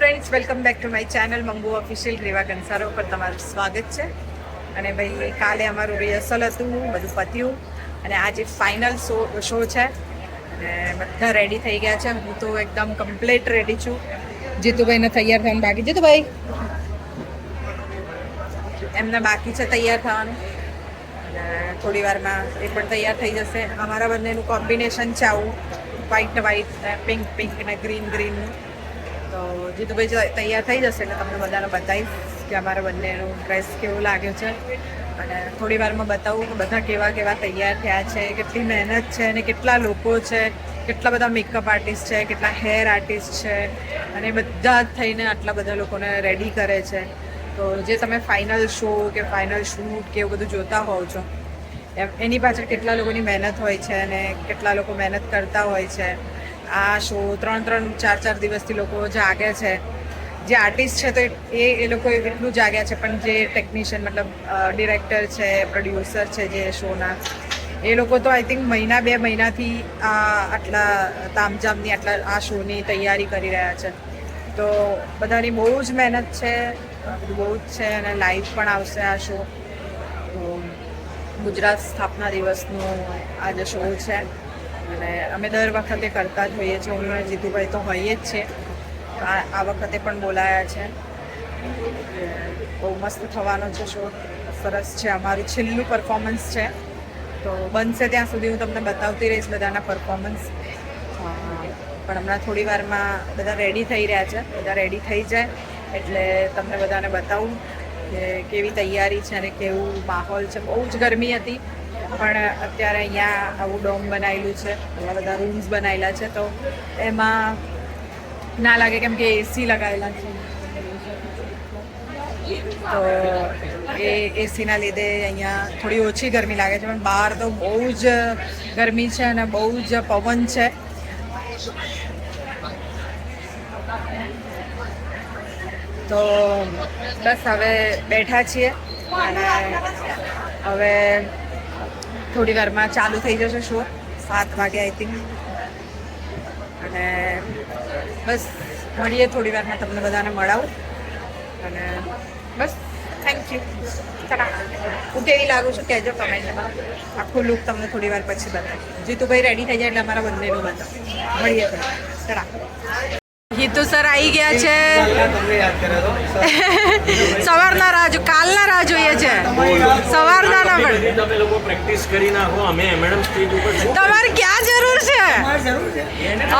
Friends, welcome back to my channel Mangu official. Reva Kansaro પર તમારું સ્વાગત છે. અને ભાઈ, કાલે અમારું રિહર્સલ હતું, બધું પત્યું અને આજે ફાઇનલ શો છે અને બધા રેડી થઈ ગયા છે. હું તો એકદમ કમ્પ્લીટ રેડી છું. જીતુભાઈને તૈયાર થવાનું બાકી. જીતુભાઈ એમને બાકી છે તૈયાર થવાનું અને થોડી વારમાં એ પણ તૈયાર થઈ જશે. અમારા બંનેનું કોમ્બિનેશન છે આવું, વ્હાઈટ વ્હાઈટ ને પિંક પિંક ને ગ્રીન ગ્રીનનું. તો જીતુભાઈ તૈયાર થઈ જશે એટલે તમને બધાને બતાવીશ કે અમારા બંનેનું ડ્રેસ કેવું લાગ્યું છે અને થોડી વારમાં બતાવું કે બધા કેવા કેવા તૈયાર થયા છે, કેટલી મહેનત છે અને કેટલા લોકો છે, કેટલા બધા મેકઅપ આર્ટિસ્ટ છે, કેટલા હેર આર્ટિસ્ટ છે અને બધા જ થઈને આટલા બધા લોકોને રેડી કરે છે. તો જે તમે ફાઇનલ શો કે ફાઇનલ શૂટ કે એવું બધું જોતા હોવ છો, એની પાછળ કેટલા લોકોની મહેનત હોય છે અને કેટલા લોકો મહેનત કરતા હોય છે. આ શો 3-4 દિવસથી લોકો જાગે છે. જે આર્ટિસ્ટ છે તો એ લોકો એટલું જાગ્યા છે, પણ જે ટેકનિશિયન મતલબ ડિરેક્ટર છે, પ્રોડ્યુસર છે જે શોના, એ લોકો તો આઈ થિંક 1-2 મહિનાથી આટલા તામઝામની આ શોની તૈયારી કરી રહ્યા છે. તો બધાની બહુ જ મહેનત છે, બહુ જ છે અને લાઈવ પણ આવશે આ શો. તો ગુજરાત સ્થાપના દિવસનો આજે શો છે અને અમે દર વખતે કરતા જ હોઈએ છીએ. હું અને જીતુભાઈ તો હોઈએ જ છે. આ વખતે પણ બોલાયા છે. બહુ મસ્ત થવાનો છે શો, સરસ છે. અમારું છેલ્લું પરફોર્મન્સ છે, તો બનશે ત્યાં સુધી હું તમને બતાવતી રહીશ બધાના પરફોર્મન્સ. પણ હમણાં થોડી વારમાં બધા રેડી થઈ રહ્યા છે. બધા રેડી થઈ જાય એટલે તમને બધાને બતાવું કે કેવી તૈયારી છે અને કેવું માહોલ છે. બહુ જ ગરમી હતી, પણ અત્યારે અહીંયા આવું ડોમ બનાવેલું છે, એવા બધા રૂમ્સ બનાવેલા છે, તો એમાં ના લાગે કેમ કે એસી લગાવેલા છે. તો એ એસીના લીધે અહીંયા થોડી ઓછી ગરમી લાગે છે, પણ બહાર તો બહુ જ ગરમી છે અને બહુ જ પવન છે. તો બસ હવે બેઠા છીએ અને હવે થોડી વારમાં ચાલુ થઈ જશે શો. 7 વાગે આઈ થિંક. અને બસ મળીએ થોડી વારમાં, તમને બધાને મળાવું અને બસ થેન્ક યુ. ચલા, હું કેવી લાગુ છું કહેજો કમેન્ટમાં. આખું લુક તમને થોડી વાર પછી બતાવું. જીતુભાઈ રેડી થઈ જાય એટલે અમારા બંનેનું બતાવું. મળીએ ચલા. હિતુ સર આવી ગયા છે. સવારના રાહ, કાલના રાહ જોઈએ છે. સવારના ના પણ તમે લોકો પ્રેક્ટિસ કરી નાખો. અમે મેડમ સ્ટેજ ઉપર તમારે ક્યાં જરૂર છે?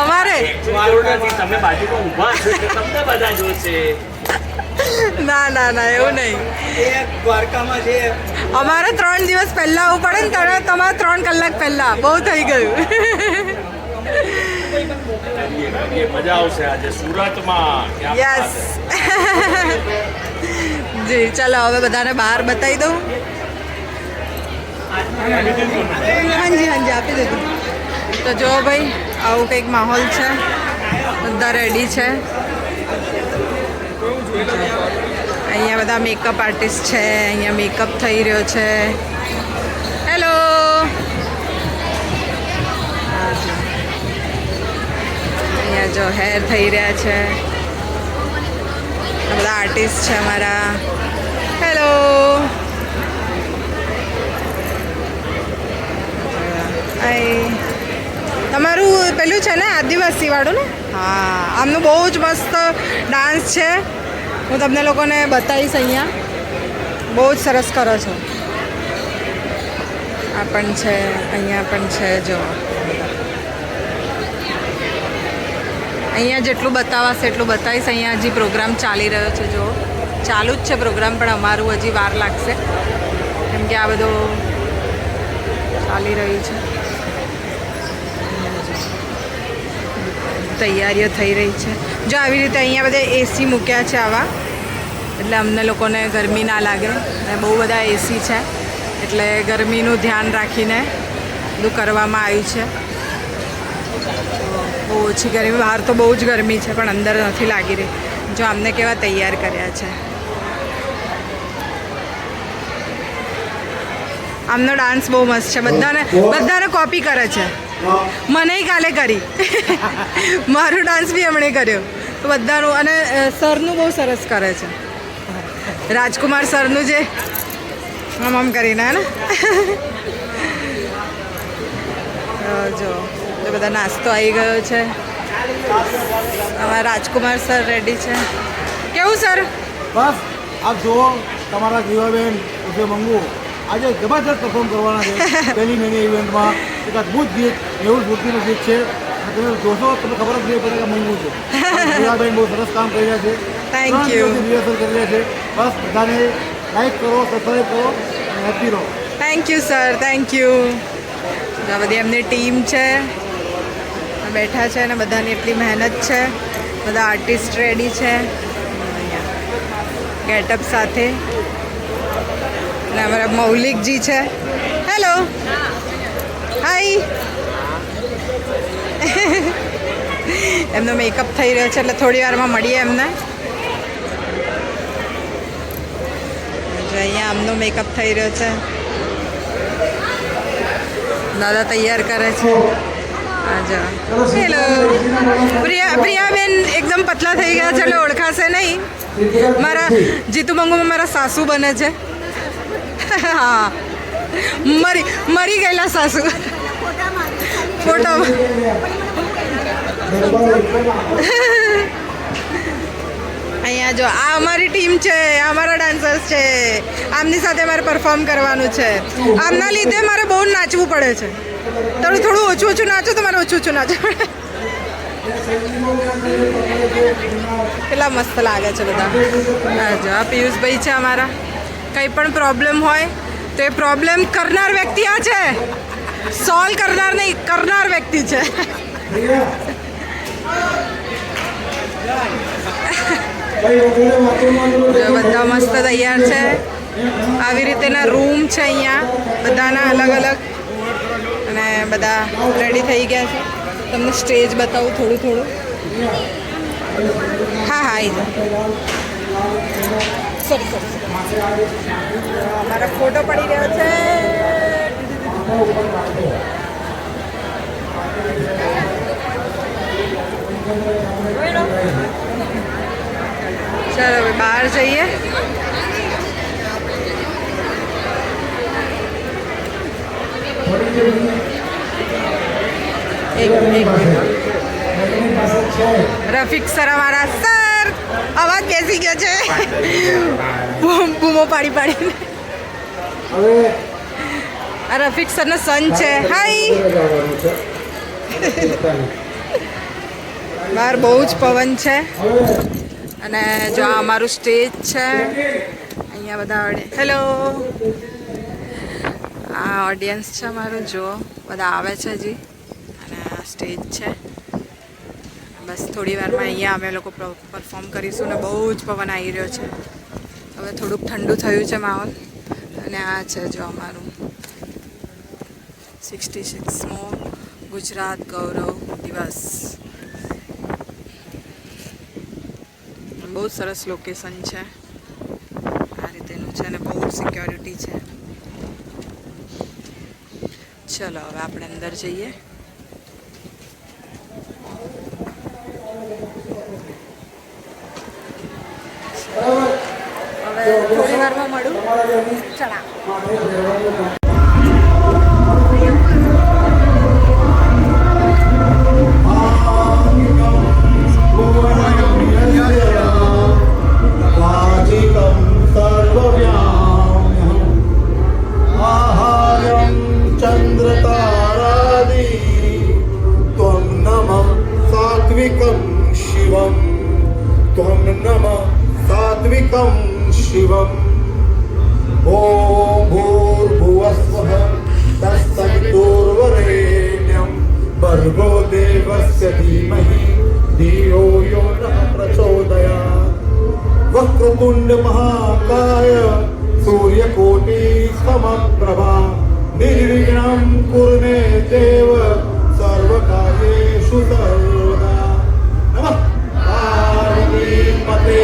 અમારે તમે બાજુમાં ઊભા છો એટલે તમને બધા જોશે. ના ના ના, એવું નહીં. દ્વારકામાં છે અમારે 3 દિવસ પહેલા આવવું પડે ને, તમારે 3 કલાક પહેલા. બહુ થઈ ગયું. મજા આવશે આજે સુરતમાં. યસ. જી ચલો, હવે બધાને બહાર બતાવી દઉં. હાજી આપી દીધું. તો જો ભાઈ, આવું કંઈક માહોલ છે. બધા રેડી છે. અહીંયા બધા મેકઅપ આર્ટિસ્ટ છે. અહીંયા મેકઅપ થઈ રહ્યો છે. હેલો. અહીંયા જો હેર થઈ રહ્યા છે. આ બધા આર્ટિસ્ટ છે અમારા. હેલો. તમારું પેલું છે ને આદિવાસી વાળું ને? હા, આમનું બહુ જ મસ્ત ડાન્સ છે. હું તમને લોકોને બતાવીશ. અહીંયા બહુ જ સરસ કરો છો. આ પણ છે, અહીંયા પણ છે. જો અહીંયા જેટલું બતાવાશે એટલું બતાવીશ. અહીંયા હજી પ્રોગ્રામ ચાલી રહ્યો છે. જો ચાલુ જ છે પ્રોગ્રામ, પણ અમારું હજી વાર લાગશે કેમ કે આ બધું ચાલી રહ્યું છે. તૈયારીઓ થઈ રહી છે. જો આવી રીતે અહીંયા બધા એસી મૂક્યા છે આવા, એટલે અમને લોકોને ગરમી ના લાગે. અને બહુ બધા એસી છે એટલે ગરમીનું ધ્યાન રાખીને બધું કરવામાં આવ્યું છે. બહુ ઓછી ગરમી, બહાર તો બહુ જ ગરમી છે પણ અંદર નથી લાગી રહી. જો અમને કેવા તૈયાર કર્યા છે. આમનો ડાન્સ બહુ મસ્ત છે. બધાને કોપી કરે છે. મને કાલે કરી. મારો ડાન્સ બી એમણે કર્યો. તો બધાનું અને સરનું બહુ સરસ કરે છે રાજકુમાર સરનું જે આમ કરીને હે ને જો બધા નાસ્તો આવી ગયો છે અમારા રાજકુમાર સર રેડી છે કેવું સર બસ આપ જુઓ તમારા જીવાબેન ઉસે મંગુ આજે જબરદસ્ત પરફોર્મ કરવાના છે પહેલી મિની ઇવેન્ટમાં એક અદ્ભુત ગીત મેહુલ મૂર્તિનું ગીત છે અને તમે જોશો તમને ખબર જ નહીં પડે કે મંગુ છે જીવાબેન બહુ સરસ કામ કરી રહ્યા છે Thank you. રિહર્સલ કરી રહ્યા છે બસ બધાને લાઈક કરો સબસ્ક્રાઈબ કરો અને હેપી રહો thank you sir thank you આ બધી એમની ટીમ છે બેઠા છે અને બધાની એટલી મહેનત છે બધા આર્ટિસ્ટ રેડી છે ગેટઅપ સાથે અને અમારા મૌલિકજી છે હેલો હાય એમનો મેકઅપ થઈ રહ્યો છે એટલે થોડી વારમાં મળીએ એમને અહીંયા આમનો મેકઅપ થઈ રહ્યો છે દાદા તૈયાર કરે છે હા હેલો પ્રિયાબેન એકદમ પતલા થઈ ગયા છે એટલે ઓળખાશે નહીં મારા જીતુ મંગુમાં મારા સાસુ બને છે હા મરી ગયેલા સાસુ ફોટો અહીંયા જો આ અમારી ટીમ છે અમારા ડાન્સર્સ છે આમની સાથે મારે પરફોર્મ કરવાનું છે આમના લીધે મારે બહુ નાચવું પડે છે થોડું ઓછું નાચો તો મારે ઓછું નાચવું પડે કેટલા મસ્ત લાગે છે બધા હા જો આ પિયુષભાઈ છે અમારા કંઈ પણ પ્રોબ્લેમ હોય તો એ પ્રોબ્લેમ કરનાર વ્યક્તિ આ છે સોલ્વ કરનાર નહીં કરનાર વ્યક્તિ છે બધા મસ્ત તૈયાર છે આવી રીતેના રૂમ છે અહીંયા બધાના અલગ અલગ અને બધા રેડી થઈ ગયા છે તમને સ્ટેજ બતાવું થોડું હા આવી જાઓ સોરી અમારો ફોટો પડી રહ્યો છે ચાલો હવે બહાર જઈએ રફીક સર અમારા સર અવાજ બેસી ગયો છે બૂમો પાડીને આ રફીક સરનો સન છે હાય બહાર બહુ જ પવન છે અને જો આ અમારું સ્ટેજ છે અહીંયા બધા હેલો આ ઓડિયન્સ છે અમારું જો બધા આવે છે હજી અને આ સ્ટેજ છે બસ થોડી વારમાં અહીંયા અમે લોકો પરફોર્મ કરીશું ને બહુ જ પવન આવી રહ્યો છે હવે થોડુંક ઠંડુ થયું છે માહોલ અને આ છે જો અમારું 66મો ગુજરાત ગૌરવ દિવસ બહુ સરસ લોકેશન છે આ રીતેનું છે અને બહુ સિક્યોરિટી છે ચલો હવે આપણે અંદર જઈએ હવે થોડી વારમાં મળું ચલા शिवम ओम भूर्भुवस्वः तत्सवितुर्वरेण्यं भर्गो देवस्य धीमहि धियो यो नः प्रचोदयात् वक्रतुण्ड महाकाय सूर्यकोटि समप्रभा निर्विघ्नं कुरु मे देव सर्वकार्येषु सर्वदा नमः पार्वतीपते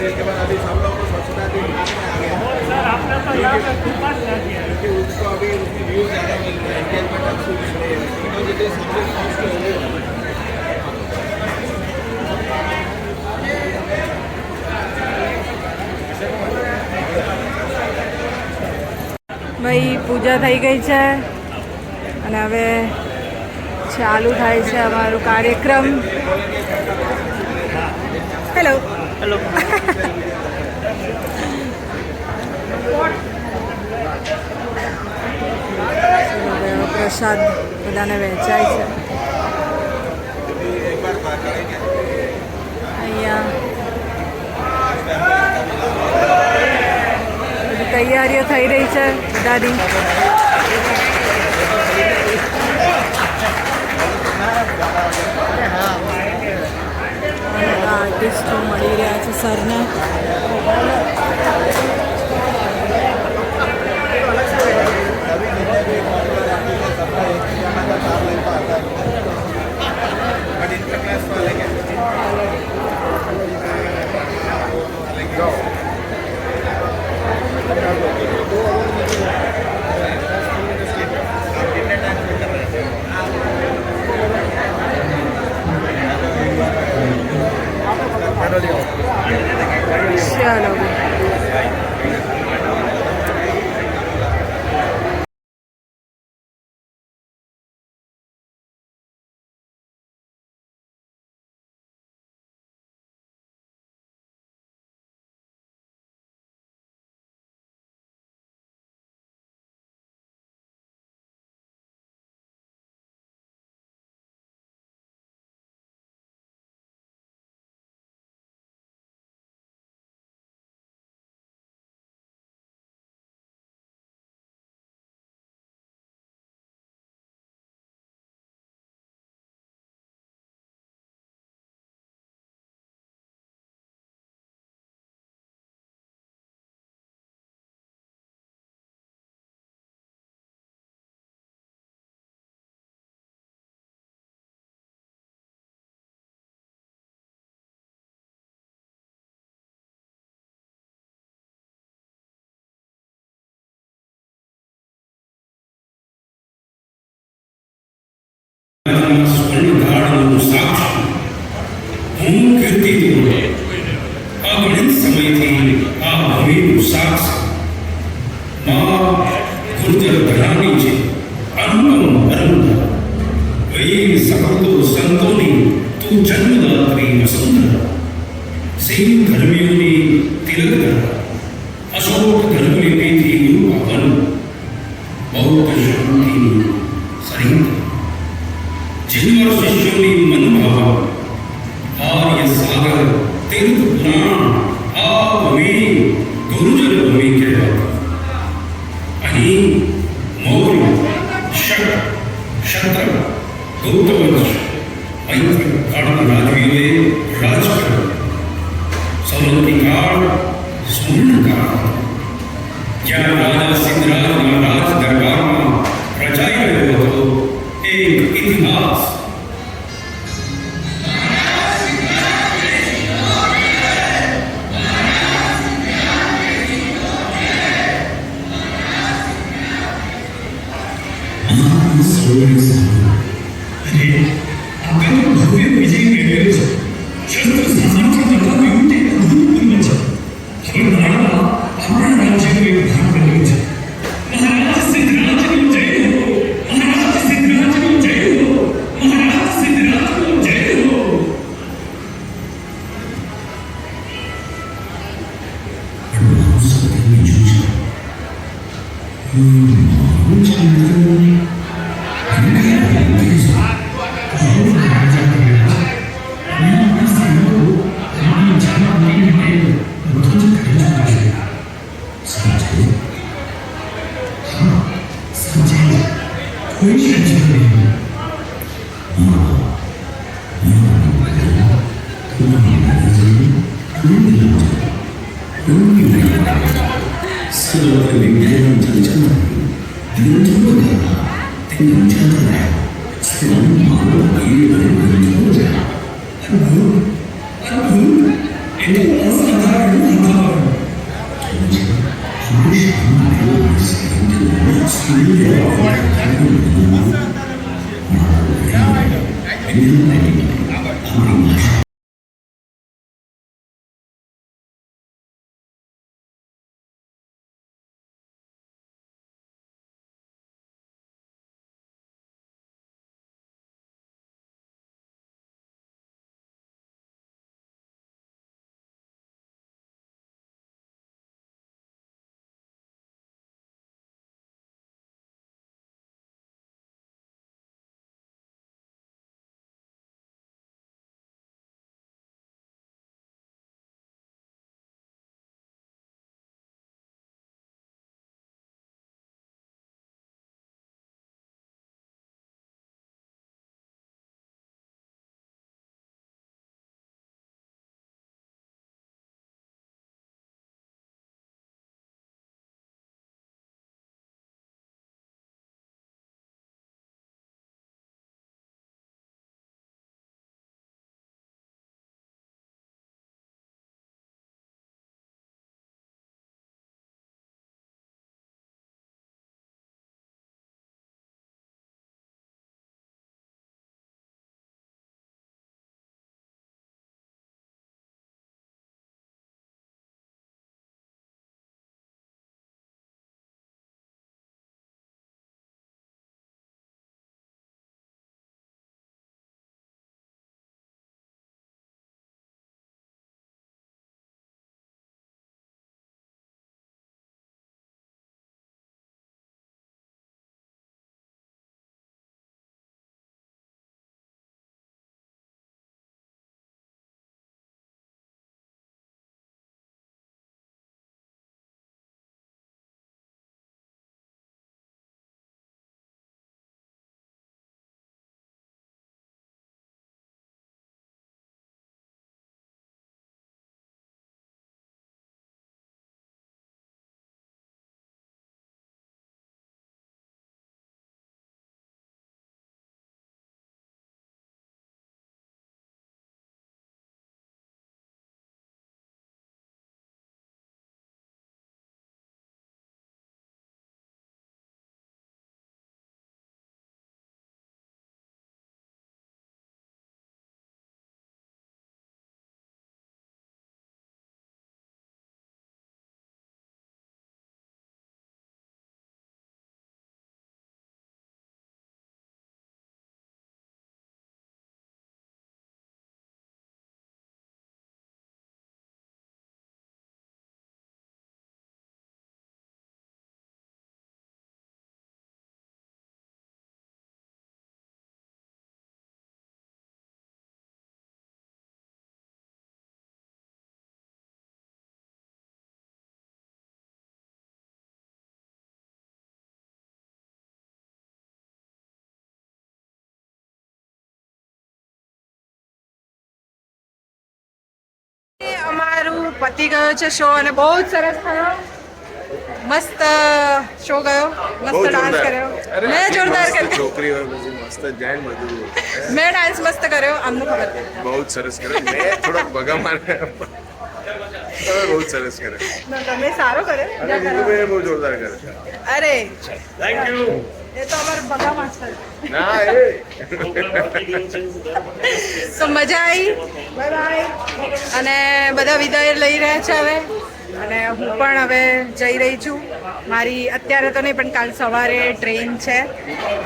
इसके बाद अभी सब लोग को स्वच्छता दिन आ गया सर आपने तो यहाँ पे खूब बात कर दिया क्योंकि उसको अभी उसकी व्यूज ज़्यादा मिल रहे हैं एंगेजमेंट अच्छी मिल रही है तीनों जगह सबसे फास्ट हो रही है ભાઈ પૂજા થઈ ગઈ છે અને હવે ચાલુ થાય છે અમારો કાર્યક્રમ. હેલો हेलो પ્રસાદ બધાને વહેંચાય છે અહીંયા બધી તૈયારીઓ થઈ રહી છે બધાની. આર્ટિસ્ટો મળી રહ્યા છે સરને. ચાલો સ્વર્ણધારણનું સાક્ષી હું કીર્તિતું અગણિત સમયથી આ ભૂમિનું સાક્ષી માં ગુર્જર ઘરાણી છે અન્નમ અરુંધા વૈર સપતો સંતોની તું જન્મદાત્રી વસુંધરા સિંહ ધર્મીઓની તિલકધરા અશોક ધર્મલિપિથી ગુરુપાવન બૌદ્ધ શાંતિની સરિંધ जिनवर शिष्यों मनभाव आर्य सागर तीर्थ पुराण आ भूमि गुरुजन भूमि कहलाती અહીં મૌર્ય શક શત્ર ગૌતવંશ મૈત્ર કાળના રાજવીઓએ રાજ કર્યો. સોલંકી કાળ સ્વર્ણકાળ જ્યાં રાજા સિદ્ધરાજના રાજ દરબારમાં રચાઈ રહ્યો હતો एक इतिहास. ભવ્ય વિજય મેળવ્યો છે. શસ્ત્ર સામ્રાજ્ય તથા વિભૂતિ અભૂતપૂર્વ છે. હવે મારા આપણા રાજ્યનો એક ભાગ બન્યો છે. મહારાજ સિદ્ધરાજનો જય હો. મહારાજ સિદ્ધરાજનો જય હો. મહારાજ સિદ્ધરાજનો જય હો. itu asaran apa? અમારું પતી ગયો છે શો અને બહુ જ સરસ થયો. મસ્ત શો ગયો, મસ્ત ડાન્સ કર્યો. મેં જોરદાર કર્યો. છોકરી હોય પછી મસ્ત જાય ને બધું. મેં ડાન્સ મસ્ત કર્યો, આમનું ખબર છે. બહુ જ સરસ કર્યો. મેં થોડોક ભગા માર્યા. તમે બહુ જ સરસ કર્યો. તમે સારો કર્યો. અને બીજું બહુ જોરદાર કર્યો. અરે થેન્ક યુ. એ તો અમારું ભગા માસ્ટર. ના એ તો મજા આવી. Bye bye. અને બધા વિદાય લઈ રહ્યા છે હવે. અને હું પણ હવે જઈ રહી છું. મારી અત્યારે તો નહીં પણ કાલ સવારે ટ્રેન છે,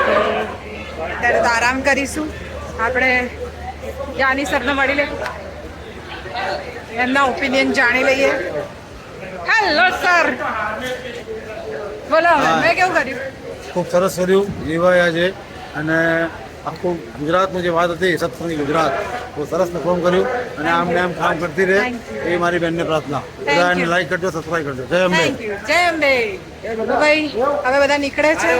તો અત્યારે તો આરામ કરીશું. આપણે જાની સરને મળી લે, એમના ઓપિનિયન જાણી લઈએ. હેલો સર, બોલો મેં કેવું કર્યું? ખૂબ સરસ કર્યું જીવાયા છે. અને આખું ગુજરાતનું જે વાત હતી સત્સંગી ગુજરાત, બહુ સરસ પરફોર્મ કર્યું. અને આમને આમ કામ કરતી રહે એ મારી બહેનને પ્રાર્થના. બધાને લાઈક કરજો, સબસ્ક્રાઈબ કરજો. જય અંબે. Thank you. જય અંબે. ભાઈ હવે બધા નીકળે છે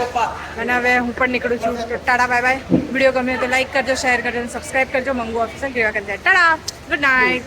અને હવે હું પણ નીકળું છું. Tata, bye bye. વિડીયો ગમે તો લાઈક કરજો, શેર કરજો અને સબસ્ક્રાઈબ કરજો. મંગુ ઓફિસર કેવા કરજો. Tata, good night.